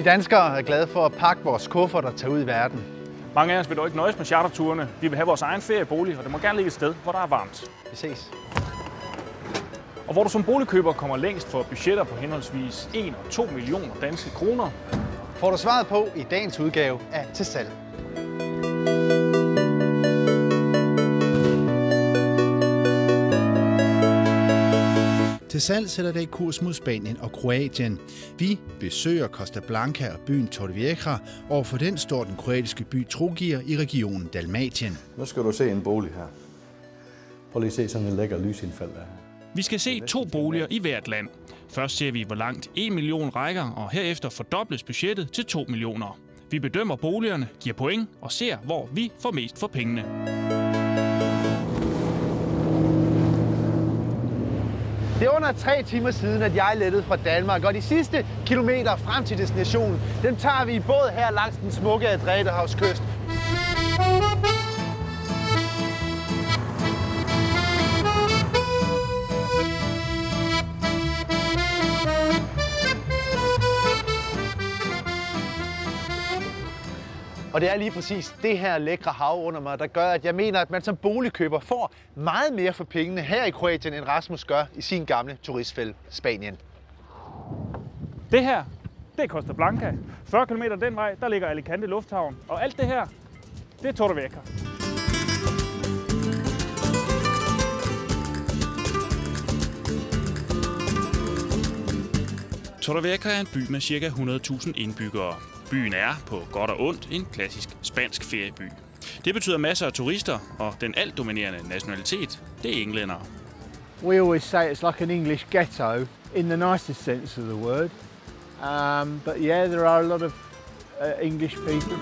Vi danskere er glade for at pakke vores kuffert og tage ud i verden. Mange af os vil dog ikke nøjes med charterturene. Vi vil have vores egen feriebolig, og det må gerne ligge et sted, hvor der er varmt. Vi ses. Og hvor du som boligkøber kommer længst for budgetter på henholdsvis 1 og 2 millioner danske kroner, får du svaret på i dagens udgave af Til Salg. Til Salg sætter det kurs mod Spanien og Kroatien. Vi besøger Costa Blanca og byen Torrevieja. Overfor den står den kroatiske by Trogir i regionen Dalmatien. Nu skal du se en bolig her. Prøv lige at se sådan en lækker lysindfald der. Vi skal se 2 boliger i hvert land. Først ser vi, hvor langt 1 million rækker, og herefter fordobles budgettet til 2 millioner. Vi bedømmer boligerne, giver point og ser, hvor vi får mest for pengene. Det er under 3 timer siden, at jeg lettede fra Danmark, og de sidste kilometer frem til destinationen, dem tager vi i båd her langs den smukke Adriaterhavskyst. Og det er lige præcis det her lækre hav under mig, der gør, at jeg mener, at man som boligkøber får meget mere for pengene her i Kroatien, end Rasmus gør i sin gamle turistfælde Spanien. Det her, det er Costa Blanca. 40 km den vej, der ligger Alicante Lufthavn. Og alt det her, det er Torrevieja. Torrevieja er en by med ca. 100.000 indbyggere. Byen er, på godt og ondt, en klassisk spansk ferieby. Det betyder masser af turister, og den altdominerende nationalitet, det er englændere. We always say it's like an English ghetto, in the nicest sense of the word. But yeah, there are a lot of English people.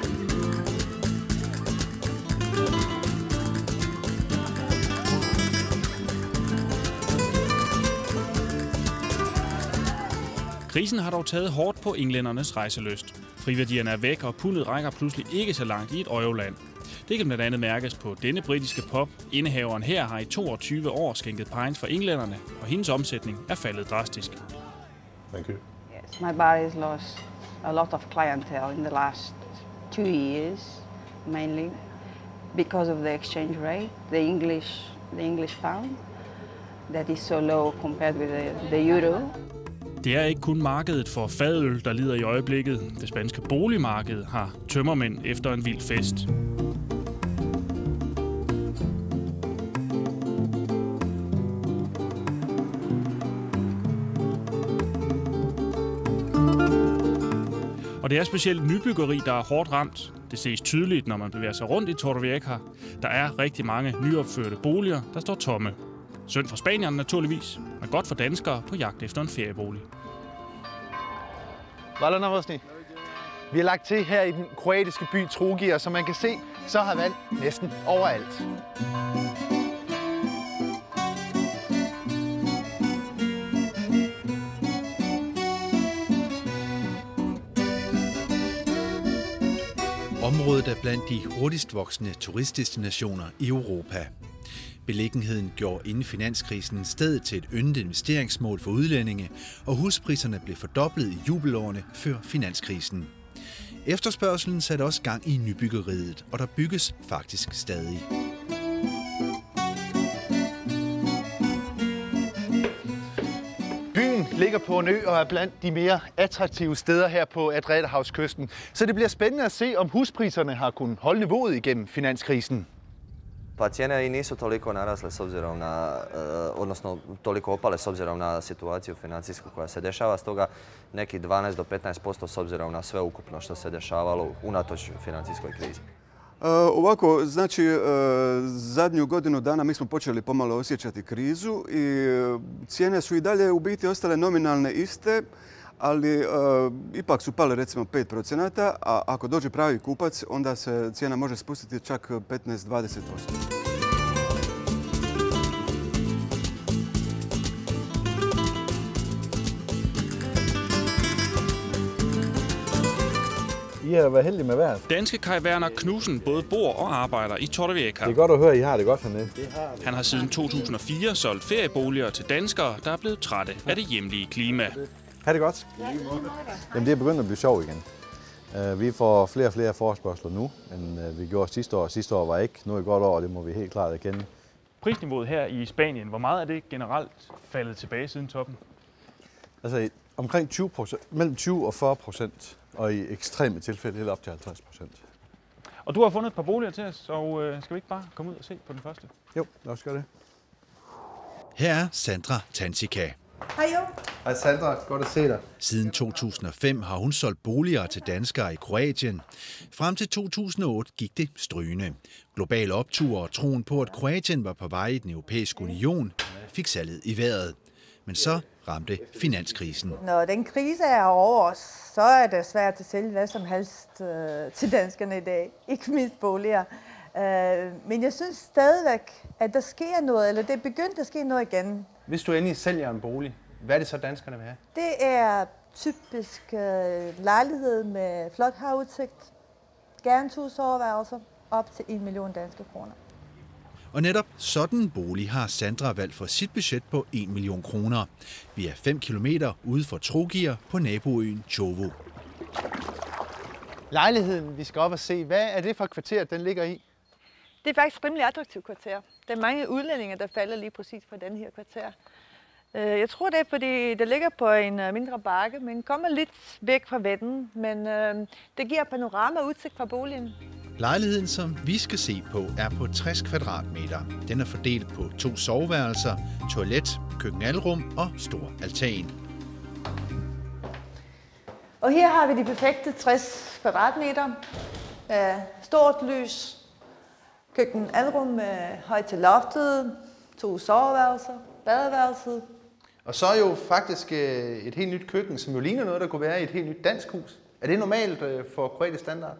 Krisen har dog taget hårdt på englændernes rejselyst. Friværdierne er væk, og pundet rækker pludselig ikke så langt i et euroland. Det kan blandt andet mærkes på denne britiske pop. Indehaveren her har i 22 år skænket pints for englænderne, og hendes omsætning er faldet drastisk. Thank you. Yes, my bar has lost a lot of clientele in the last 2 years, mainly because of the exchange rate, the English pound, that is so low compared with the euro. Det er ikke kun markedet for fadøl, der lider i øjeblikket. Det spanske boligmarked har tømmermænd efter en vild fest. Og det er specielt nybyggeri, der er hårdt ramt. Det ses tydeligt, når man bevæger sig rundt i Torrevieja. Der er rigtig mange nyopførte boliger, der står tomme. Synd for spanierne naturligvis, men godt for danskere på jagt efter en feriebolig. Hvala Novosti. Vi er lagt til her i den kroatiske by Trogir, og som man kan se, så har vand næsten overalt. Området er blandt de hurtigst voksende turistdestinationer i Europa. Beliggenheden gjorde inden finanskrisen stedet til et yndet investeringsmål for udlændinge, og huspriserne blev fordoblet i jubelårene før finanskrisen. Efterspørgselen satte også gang i nybyggeriet, og der bygges faktisk stadig. Byen ligger på en ø og er blandt de mere attraktive steder her på Adriaterhavskysten, så det bliver spændende at se, om huspriserne har kunnet holde niveauet igennem finanskrisen. Pa cijene i nisu toliko narasle s obzirom na, odnosno toliko opale s obzirom na situaciju financijsku koja se dešava, stoga neki 12 do 15% s obzirom na sve ukupno što se dešavalo unatoč financijskoj krizi. Ovako, znači zadnju godinu dana mi smo počeli pomalo osjećati krizu i cijene su i dalje u biti ostale nominalne iste, ali ipak su pale recimo 5%, a ako dođe pravi kupac, onda se cijena može spustiti čak 15-20%. I har været heldige med vejret. Danske Kai Werner Knudsen både bor og arbejder i Torrevieja. Det er godt at høre, at I har det godt hernede. Han har siden 2004 solgt ferieboliger til danskere, der er blevet trætte af det hjemlige klima. Ha' det godt. Jamen, det er begyndt at blive sjov igen. Vi får flere og flere forespørgsler nu, end vi gjorde sidste år. Sidste år var ikke noget godt år, og det må vi helt klart erkende. Prisniveauet her i Spanien, hvor meget er det generelt faldet tilbage siden toppen? Altså omkring 20%, mellem 20 og 40%, og i ekstreme tilfælde helt op til 50%. Og du har fundet et par boliger til os, og skal vi ikke bare komme ud og se på den første? Jo, lad os gøre det. Her er Sandra Tansika. Hej jo. Hej Sandra, godt at se dig. Siden 2005 har hun solgt boliger til danskere i Kroatien. Frem til 2008 gik det strygende. Global optur og troen på, at Kroatien var på vej i den europæiske union, fik salget i vejret. Men så ramte finanskrisen. Når den krise er over os, så er det svært at sælge hvad som helst til danskerne i dag. Ikke mindst boliger. Men jeg synes stadigvæk, at der sker noget, eller det er begyndt at ske noget igen. Hvis du endelig sælger en bolig, hvad er det så danskerne vil have? Det er typisk lejlighed med flot havudsigt, gerne 2 soveværelser, op til 1 million danske kroner. Og netop sådan en bolig har Sandra valgt for sit budget på 1 million kroner. Vi er 5 kilometer ude for Trogir på naboøen Čovo. Lejligheden, vi skal op og se, hvad er det for et kvarter, den ligger i? Det er faktisk rimelig attraktivt kvarter. Der er mange udlændinge, der falder lige præcis på den her kvarter. Jeg tror, det er, fordi det ligger på en mindre bakke, men kommer lidt væk fra vennen. Men det giver panorama udsigt fra boligen. Lejligheden, som vi skal se på, er på 60 kvadratmeter. Den er fordelt på 2 soveværelser, toilet, køkkenalrum og stor altan. Og her har vi de perfekte 60 kvadratmeter. Stort lys, køkkenalrum med højt til loftet, 2 soveværelser, badeværelset. Og så er jo faktisk et helt nyt køkken, som jo ligner noget, der kunne være i et helt nyt dansk hus. Er det normalt for kroatisk standard?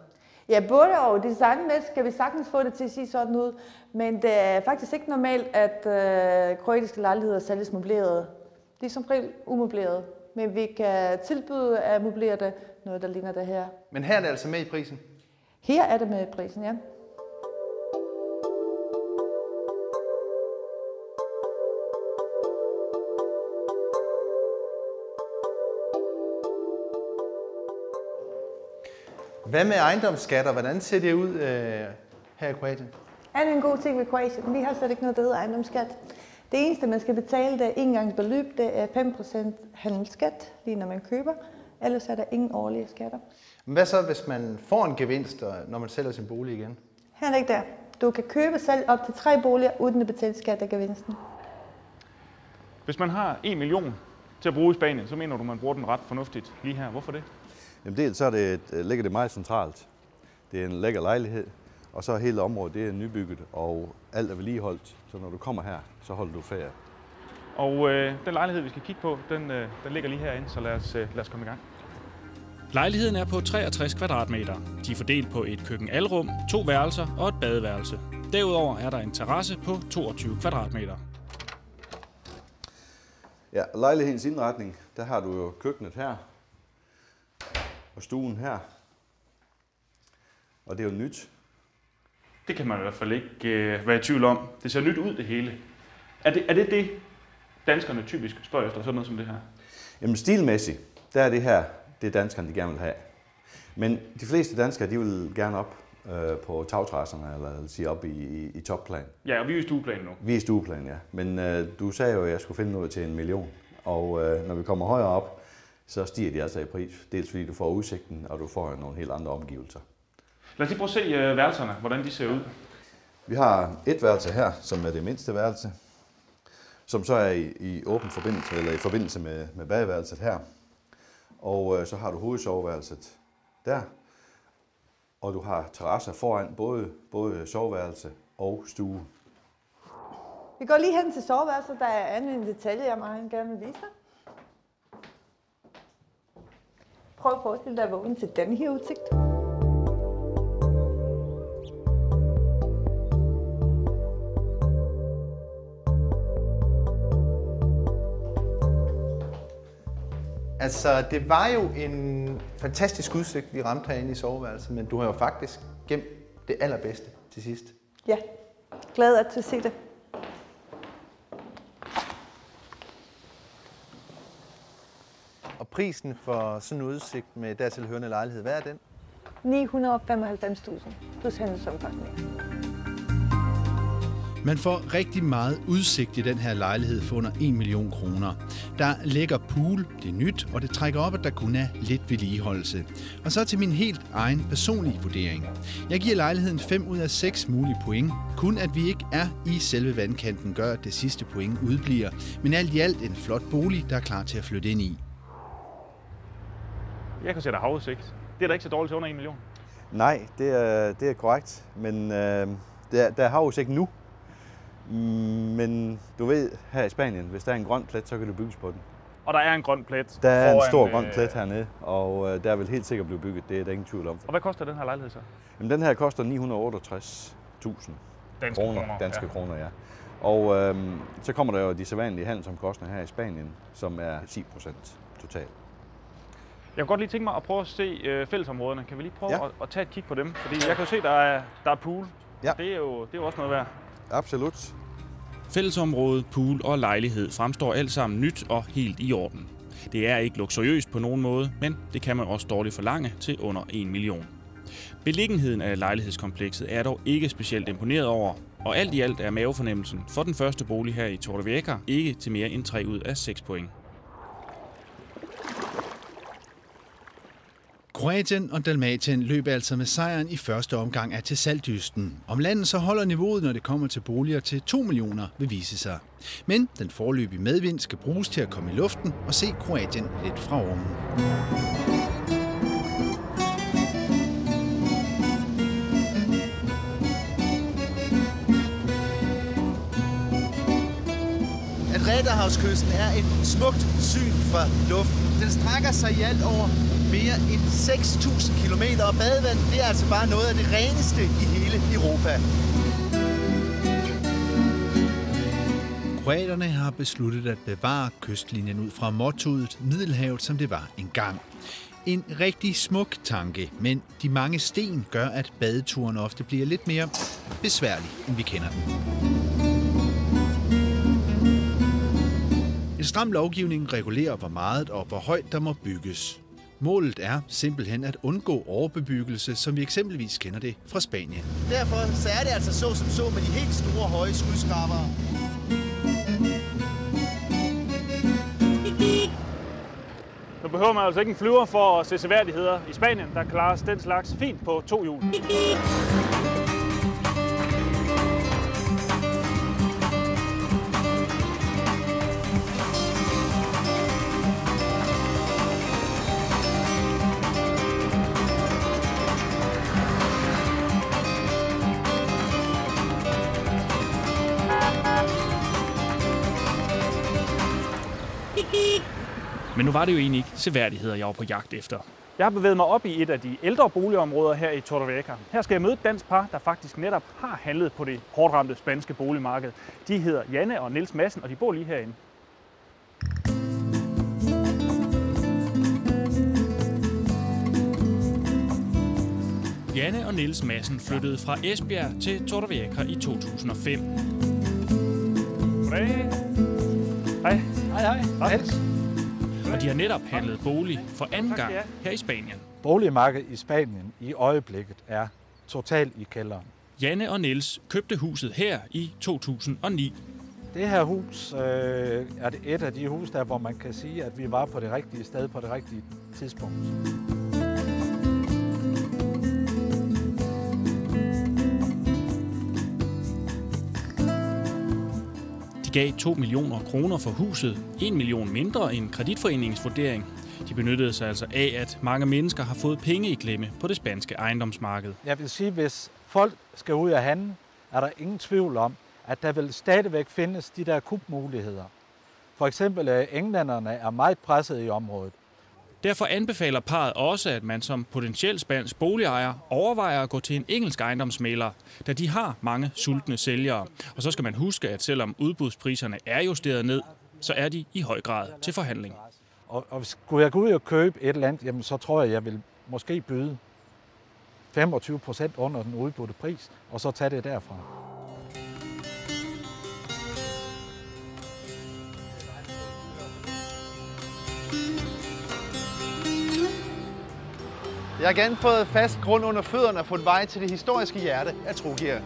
Ja, både og designmæssigt skal vi sagtens få det til at sige sådan ud, men det er faktisk ikke normalt, at kroatiske lejligheder sælges møblerede. De er som regel umøblerede, men vi kan tilbyde at møblere det, noget der ligner det her. Men her er det altså med i prisen? Her er det med i prisen, ja. Hvad med ejendomsskatter? Hvordan ser det ud her i Kroatien? Er det en god ting ved Kroatien? Vi har slet ikke noget, der hedder ejendomsskat. Det eneste, man skal betale, det er engangsbeløb. Det er 5% handelsskat, lige når man køber. Ellers er der ingen årlige skatter. Men hvad så, hvis man får en gevinst, når man sælger sin bolig igen? Her er det ikke der. Du kan købe selv op til 3 boliger, uden at betale skat af gevinsten. Hvis man har 1 million til at bruge i Spanien, så mener du, man bruger den ret fornuftigt lige her. Hvorfor det? Jamen dels så ligger det meget centralt. Det er en lækker lejlighed, og så er hele området det er nybygget, og alt er vedligeholdt. Så når du kommer her, så holder du ferie. Og den lejlighed, vi skal kigge på, den ligger lige herinde, så lad os komme i gang. Lejligheden er på 63 kvadratmeter. De er fordelt på et køkkenalrum, 2 værelser og et badeværelse. Derudover er der en terrasse på 22 kvadratmeter. Ja, lejlighedens indretning, der har du jo køkkenet her, og stuen her. Og det er jo nyt. Det kan man i hvert fald ikke være i tvivl om. Det ser nyt ud, det hele. Er det danskerne typisk spørger efter, sådan noget som det her? Jamen stilmæssigt, der er det her, det danskerne de gerne vil have. Men de fleste danskere, de vil gerne op på tagterrasserne, eller sige op i topplan. Ja, og vi er i stueplan nu. Vi er i stueplan, ja. Men du sagde jo, at jeg skulle finde noget til 1 million. Og når vi kommer højere op, så stiger de altså i pris. Dels fordi du får udsigten, og du får nogle helt andre omgivelser. Lad os lige prøve at se værelserne, hvordan de ser ud. Vi har et værelse her, som er det mindste værelse, som så er i åben forbindelse, eller i forbindelse med badeværelset her. Og så har du hovedsoveværelset der, og du har terrasser foran både soveværelse og stue. Vi går lige hen til soveværelset, der er en detalje, jeg meget gerne vil vise dig. Prøv at forestille dig at vågne til den her udsigt. Altså, det var jo en fantastisk udsigt, vi ramte herinde i soveværelset, men du har jo faktisk gemt det allerbedste til sidst. Ja, glad at se det. Og prisen for sådan en udsigt med dertil hørende lejlighed, hvad er den? 995.000 plus handelsomkostninger. Man får rigtig meget udsigt i den her lejlighed for under 1 million kroner. Der ligger pool, det er nyt, og det trækker op, at der kun er lidt vedligeholdelse. Og så til min helt egen personlige vurdering. Jeg giver lejligheden 5 ud af 6 mulige point. Kun at vi ikke er i selve vandkanten gør, at det sidste point udbliver. Men alt i alt en flot bolig, der er klar til at flytte ind i. Jeg kan se der havudsigt. Det er da ikke så dårligt til under 1 million. Nej, det er korrekt, men der er havudsigt nu. Men du ved, her i Spanien, hvis der er en grøn plet, så kan du bygges på den. Og der er en grøn plet. Der er en stor grøn plet hernede, og der vil helt sikkert blive bygget. Det er der ingen tvivl om. Og hvad koster den her lejlighed så? Jamen, den her koster 968.000 danske kroner, ja. Og så kommer der jo de sædvanlige handelsomkostninger her i Spanien, som er 10% totalt. Jeg kunne godt lige tænke mig at prøve at se fællesområderne. Kan vi lige prøve at tage et kig på dem? Fordi jeg kan jo se, der er pool. Ja. Det er jo også noget værd. Absolut. Fællesområde, pool og lejlighed fremstår alt sammen nyt og helt i orden. Det er ikke luksuriøst på nogen måde, men det kan man også dårligt forlange til under 1 million. Beliggenheden af lejlighedskomplekset er dog ikke specielt imponeret over, og alt i alt er mavefornemmelsen for den første bolig her i Torrevieja ikke til mere end 3 ud af 6 point. Kroatien og Dalmatien løb altså med sejren i første omgang af til salgdysten. Om landet så holder niveauet, når det kommer til boliger til 2 millioner, vil vise sig. Men den foreløbige medvind skal bruges til at komme i luften og se Kroatien lidt fra oven. Adriaterhavskysten er et smukt syn fra luften. Den strækker sig i alt over mere end 6.000 kilometer, og badevandet det er altså bare noget af det reneste i hele Europa. Kroaterne har besluttet at bevare kystlinjen ud fra mottoet Middelhavet, som det var engang. En rigtig smuk tanke, men de mange sten gør, at badeturen ofte bliver lidt mere besværlig, end vi kender den. En stram lovgivning regulerer, hvor meget og hvor højt der må bygges. Målet er simpelthen at undgå overbebyggelse, som vi eksempelvis kender det fra Spanien. Derfor så er det altså så med de helt store høje skyskrabere. Nu behøver man altså ikke en flyver for at se seværdigheder. I Spanien der klares den slags fint på 2 hjul. Men nu var det jo egentlig ikke seværdigheder, jeg var på jagt efter. Jeg har bevæget mig op i et af de ældre boligområder her i Torrevieja. Her skal jeg møde et dansk par, der faktisk netop har handlet på det hårdt ramte spanske boligmarked. De hedder Janne og Niels Madsen, og de bor lige herinde. Janne og Niels Madsen flyttede fra Esbjerg til Torrevieja i 2005. Hej. Hej. Hej. Hej. Og de har netop handlet bolig for anden gang her i Spanien. Boligmarkedet i Spanien i øjeblikket er totalt i kælderen. Janne og Niels købte huset her i 2009. Det her hus er et af de huse, der hvor man kan sige, at vi var på det rigtige sted på det rigtige tidspunkt. De gav 2 millioner kroner for huset, 1 million mindre end kreditforeningens vurdering. De benyttede sig altså af, at mange mennesker har fået penge i klemme på det spanske ejendomsmarked. Jeg vil sige, at hvis folk skal ud af handle, er der ingen tvivl om, at der vil stadigvæk findes de der kupmuligheder. For eksempel englænderne er meget presset i området. Derfor anbefaler parret også, at man som potentiel spansk boligejer overvejer at gå til en engelsk ejendomsmægler, da de har mange sultne sælgere. Og så skal man huske, at selvom udbudspriserne er justeret ned, så er de i høj grad til forhandling. Og skulle jeg gå ud og købe et eller andet, jamen, så tror jeg vil måske byde 25% under den udbudte pris, og så tage det derfra. Jeg har gerne fået fast grund under fødderne og fundet vej til det historiske hjerte af Trogir.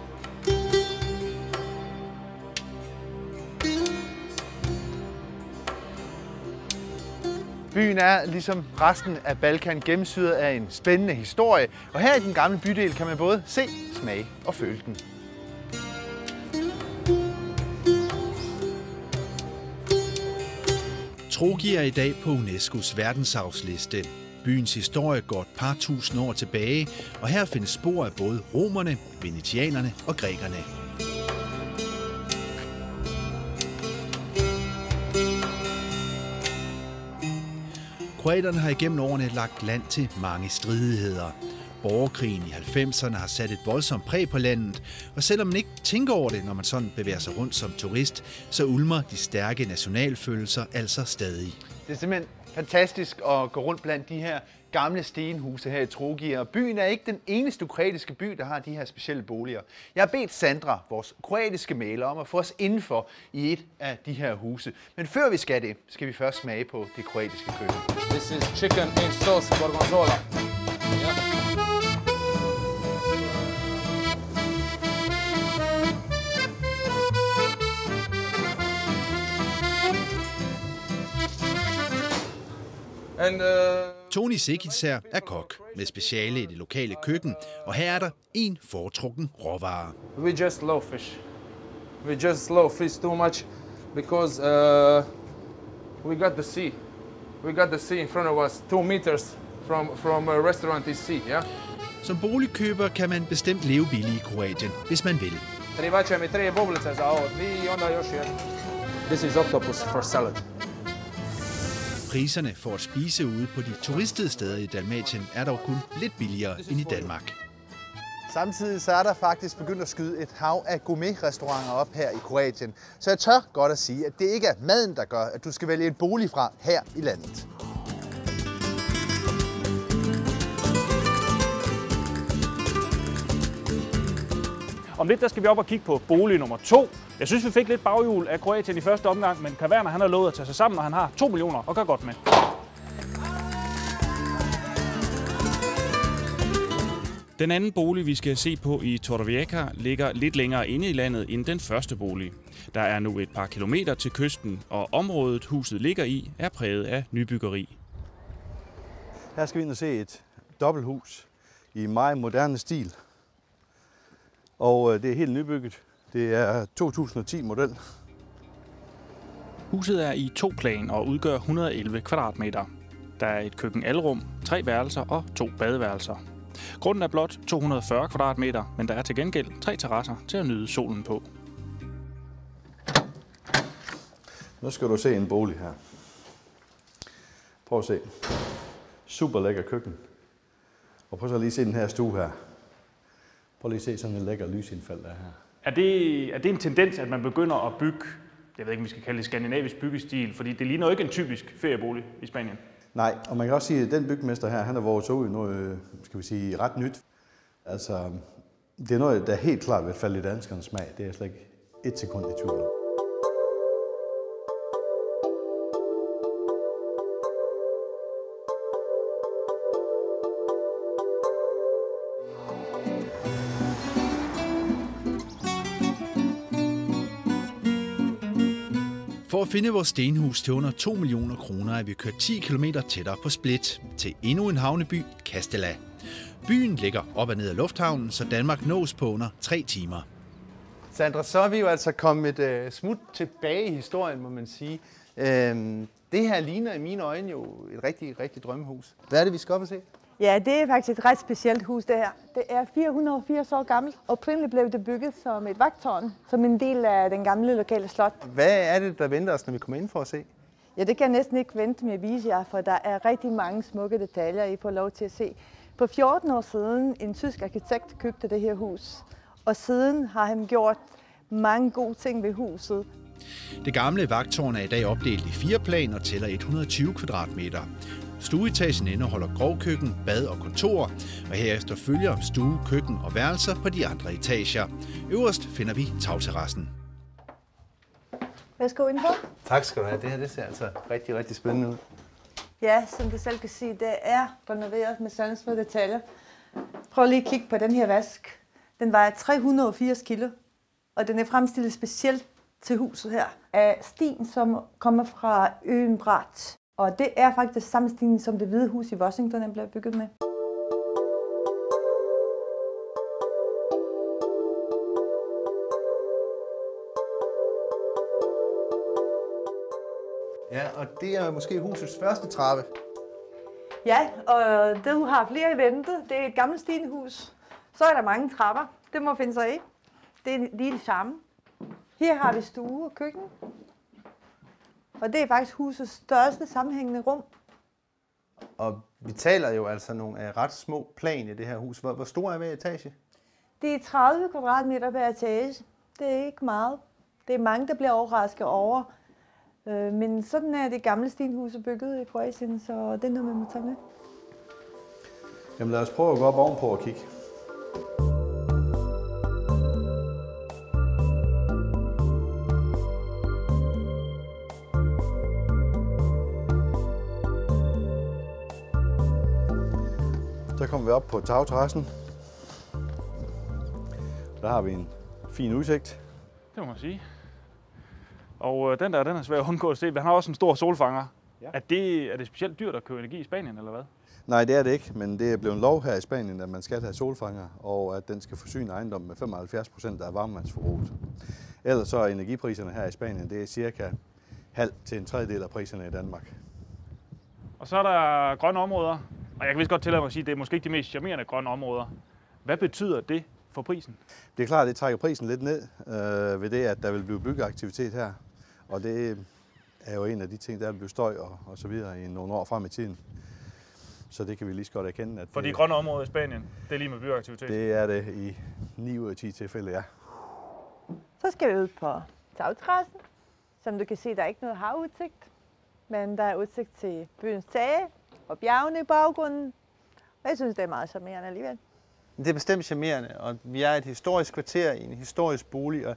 Byen er, ligesom resten af Balkan, gennemsyret af en spændende historie, og her i den gamle bydel kan man både se, smage og føle den. Trogir er i dag på UNESCO's verdensarvsliste. Byens historie går et par tusind år tilbage, og her findes spor af både romerne, venetianerne og grækerne. Kroaterne har igennem årene lagt land til mange stridigheder. Borgerkrigen i 90'erne har sat et voldsomt præg på landet, og selvom man ikke tænker over det, når man sådan bevæger sig rundt som turist, så ulmer de stærke nationalfølelser altså stadig. Det er simpelthen fantastisk at gå rundt blandt de her gamle stenhuse her i Trogir, og byen er ikke den eneste kroatiske by, der har de her specielle boliger. Jeg har bedt Sandra, vores kroatiske maler, om at få os indenfor i et af de her huse. Men før vi skal det, skal vi først smage på det kroatiske køkken. This is chicken in sauce gorgonzola. Yeah. Toni Sekic her er kok med speciale i det lokale køkken, og her er der en foretrukken råvare. We just love fish. We just love fish too much because we got the sea. We got the sea in front of us, 2 meters from a restaurant is sea, yeah? Som boligkøber kan man bestemt leve billigt i Kroatien, hvis man vil. Tribaće mi 3 bublice za ovo, 2 i onda još jedno. This is octopus for salad. Priserne for at spise ude på de turistede steder i Dalmatien er dog kun lidt billigere end i Danmark. Samtidig så er der faktisk begyndt at skyde et hav af gourmetrestauranter op her i Kroatien. Så jeg tør godt at sige, at det ikke er maden, der gør, at du skal vælge en bolig fra her i landet. Om lidt der skal vi op og kigge på bolig nummer 2. Jeg synes, vi fik lidt baghjul af Kroatien i første omgang, men Kaverna han har lovet at tage sig sammen, og han har 2 millioner og gør godt med. Den anden bolig, vi skal se på i Torrevieja, ligger lidt længere inde i landet end den første bolig. Der er nu et par kilometer til kysten, og området huset ligger i er præget af nybyggeri. Her skal vi ind og se et dobbelthus i meget moderne stil. Og det er helt nybygget. Det er 2010-model. Huset er i 2 plan og udgør 111 kvadratmeter. Der er et køkken-alrum, 3 værelser og 2 badeværelser. Grunden er blot 240 kvadratmeter, men der er til gengæld 3 terrasser til at nyde solen på. Nu skal du se en bolig her. Prøv at se. Super lækker køkken. Og prøv så lige at se den her stue her. Prøv lige at se sådan en lækker lysindfald der her. Er det en tendens, at man begynder at bygge, jeg ved ikke, om vi skal kalde det skandinavisk byggestil, fordi det ligner jo ikke en typisk feriebolig i Spanien? Nej, og man kan også sige, at den bygmester her, han er vores ud i noget, skal vi sige, ret nyt. Altså, det er noget, der helt klart vil falde i danskernes smag. Det er jeg slet ikke et sekund i tvivl om. For at finde vores stenhus til under 2 millioner kroner er vi kørt 10 km tættere på Split til endnu en havneby, Kastella. Byen ligger op og ned af lufthavnen, så Danmark nås på under 3 timer. Sandra, så er vi jo altså kommet et smut tilbage i historien, må man sige. Det her ligner i mine øjne jo et rigtig drømmehus. Hvad er det, vi skal op og se? Ja, det er faktisk et ret specielt hus, det her. Det er 480 år gammelt. Oprindeligt blev det bygget som et vagttårn, som en del af den gamle lokale slot. Hvad er det, der venter os, når vi kommer ind for at se? Ja, det kan jeg næsten ikke vente med at vise jer, for der er rigtig mange smukke detaljer, I får lov til at se. For 14 år siden, en tysk arkitekt købte det her hus, og siden har han gjort mange gode ting ved huset. Det gamle vagttårn er i dag opdelt i 4 plan og tæller 120 kvadratmeter. Stueetagen indeholder grovkøkken, bad og kontor, og herefter følger stue, køkken og værelser på de andre etager. Øverst finder vi tagterrassen. Værsgo indenfor. Tak skal du have. Det her det ser altså rigtig spændende ud. Ja, som du selv kan se, det er renoveret med sådan små detaljer. Prøv lige at kigge på den her vask. Den vejer 380 kilo, og den er fremstillet specielt til huset her af sten, som kommer fra øen Brat. Og det er faktisk samme sten, som det Hvide Hus i Washington er blevet bygget med. Ja, og det er måske husets første trappe. Ja, og du har flere i vente. Det er et gammelt stenhus. Så er der mange trapper. Det må finde sig i. Det er en lille charme. Her har vi stue og køkken. Og det er faktisk husets største sammenhængende rum. Og vi taler jo altså nogle af ret små plan i det her hus. Hvor stor er hver etage? Det er 30 kvadratmeter per etage. Det er ikke meget. Det er mange, der bliver overrasket over. Men sådan er det gamle stenhus bygget i Kroatien, så det er noget, man må tage med. Jamen lad os prøve at gå op ovenpå og kigge. Så kommer vi op på tagterrassen. Der har vi en fin udsigt. Det må man sige. Og den er svær at undgå at se. Han har også en stor solfanger. Ja. Er det specielt dyrt at købe energi i Spanien, eller hvad? Nej, det er det ikke, men det er blevet en lov her i Spanien, at man skal have solfanger, og at den skal forsyne ejendommen med 75% af varmevandsforbruget. Ellers så er energipriserne her i Spanien, det er cirka halv til en tredjedel af priserne i Danmark. Og så er der grønne områder, og jeg kan vist godt tillade mig at sige, at det er måske ikke de mest charmerende grønne områder. Hvad betyder det for prisen? Det er klart, at det trækker prisen lidt ned ved det, at der vil blive byggeaktivitet her. Og det er jo en af de ting, der vil blive støj og så videre i nogle år frem i tiden. Så det kan vi lige så godt erkende. At for de grønne områder i Spanien, det er lige med byggeaktivitet? Det er det i 9 ud af 10 tilfælde, ja. Så skal vi ud på tagterrassen. Som du kan se, der er ikke noget havudsigt, men der er udsigt til byens tage og bjergene i baggrunden. Og jeg synes, det er meget charmerende alligevel. Det er bestemt charmerende, og vi er et historisk kvarter i en historisk bolig, og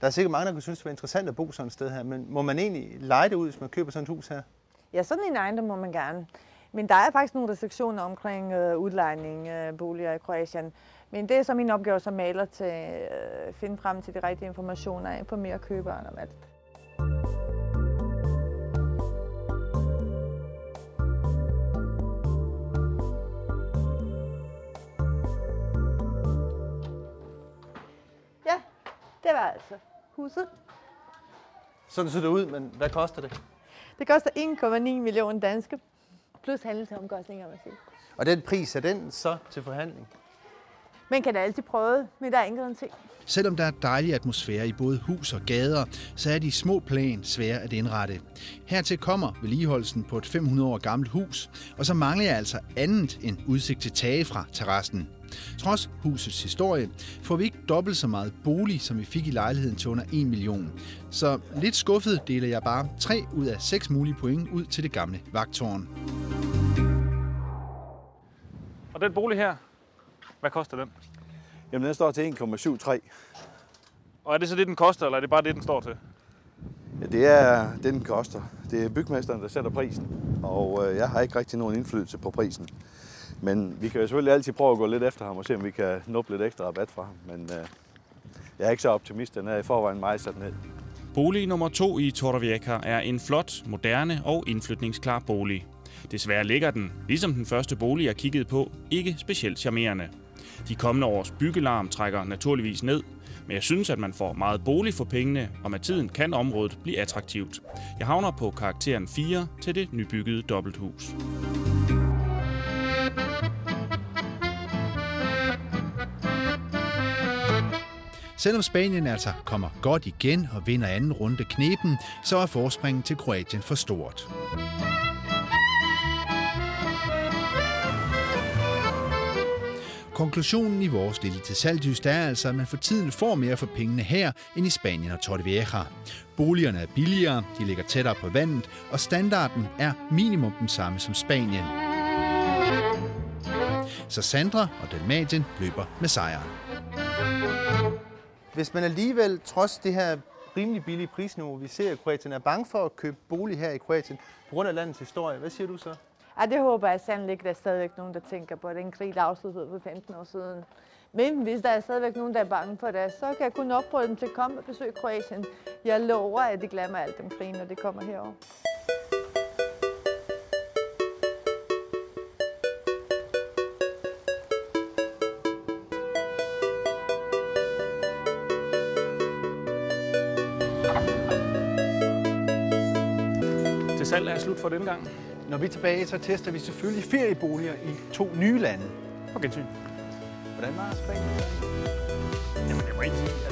der er sikkert mange, der kunne synes, det var interessant at bo sådan et sted her, men må man egentlig leje det ud, hvis man køber sådan et hus her? Ja, sådan en ejendom må man gerne. Men der er faktisk nogle restriktioner omkring udlejning af boliger i Kroatien. Men det er så min opgave som maler til at finde frem til de rigtige informationer af på mere køberen om alt. Ja, det var altså huset. Sådan ser det ud, men hvad koster det? Det koster 1,9 millioner danske, plus handelsomkostninger, vil jeg sige. Og den pris, er den så til forhandling? Man kan da altid prøve, men der er ingen garanti. Selvom der er dejlig atmosfære i både hus og gader, så er de små plan svære at indrette. Hertil kommer vedligeholdelsen på et 500 år gammelt hus, og så mangler jeg altså andet end udsigt til tage fra terrassen. Trods husets historie får vi ikke dobbelt så meget bolig, som vi fik i lejligheden til under 1 million. Så lidt skuffet deler jeg bare 3 ud af 6 mulige point ud til det gamle vagttårn. Og den bolig her, hvad koster den? Jamen den står til 1,73. Og er det så det, den koster, eller er det bare det, den står til? Ja, det er det, den koster. Det er bygmesteren, der sætter prisen, og jeg har ikke rigtig nogen indflydelse på prisen. Men vi kan jo selvfølgelig altid prøve at gå lidt efter ham og se, om vi kan nuppe lidt ekstra rabat fra ham. Men jeg er ikke så optimist, den er i forvejen meget sat ned. Bolig nummer 2 i Torrevieja er en flot, moderne og indflytningsklar bolig. Desværre ligger den, ligesom den første bolig, jeg kiggede på, ikke specielt charmerende. De kommende års byggelarm trækker naturligvis ned, men jeg synes, at man får meget bolig for pengene, og med tiden kan området blive attraktivt. Jeg havner på karakteren 4 til det nybyggede dobbelthus. Selvom Spanien altså kommer godt igen og vinder anden runde knepen, så er forspringen til Kroatien for stort. Konklusionen i vores lille tilsalgsdyst er altså, at man for tiden får mere for pengene her end i Spanien og Torrevieja. Boligerne er billigere, de ligger tættere på vandet, og standarden er minimum den samme som Spanien. Så Sandra og Dalmatien løber med sejren. Hvis man alligevel, trods det her rimelig billige prisniveau, vi ser i Kroatien, er bange for at købe bolig her i Kroatien på grund af landets historie, hvad siger du så? Ja, det håber jeg sandelig ikke, der er stadigvæk nogen, der tænker på, at den krig, der afsluttede for 15 år siden. Men hvis der er stadigvæk nogen, der er bange for det, så kan jeg kun opfordre dem til at komme og besøge Kroatien. Jeg lover, at de glemmer alt om krigen, når det kommer herover. Til salg er slut for denne gang. Når vi er tilbage, så tester vi selvfølgelig ferieboliger i 2 nye lande. På gensyn. Hvordan var det? Jamen, det var ikke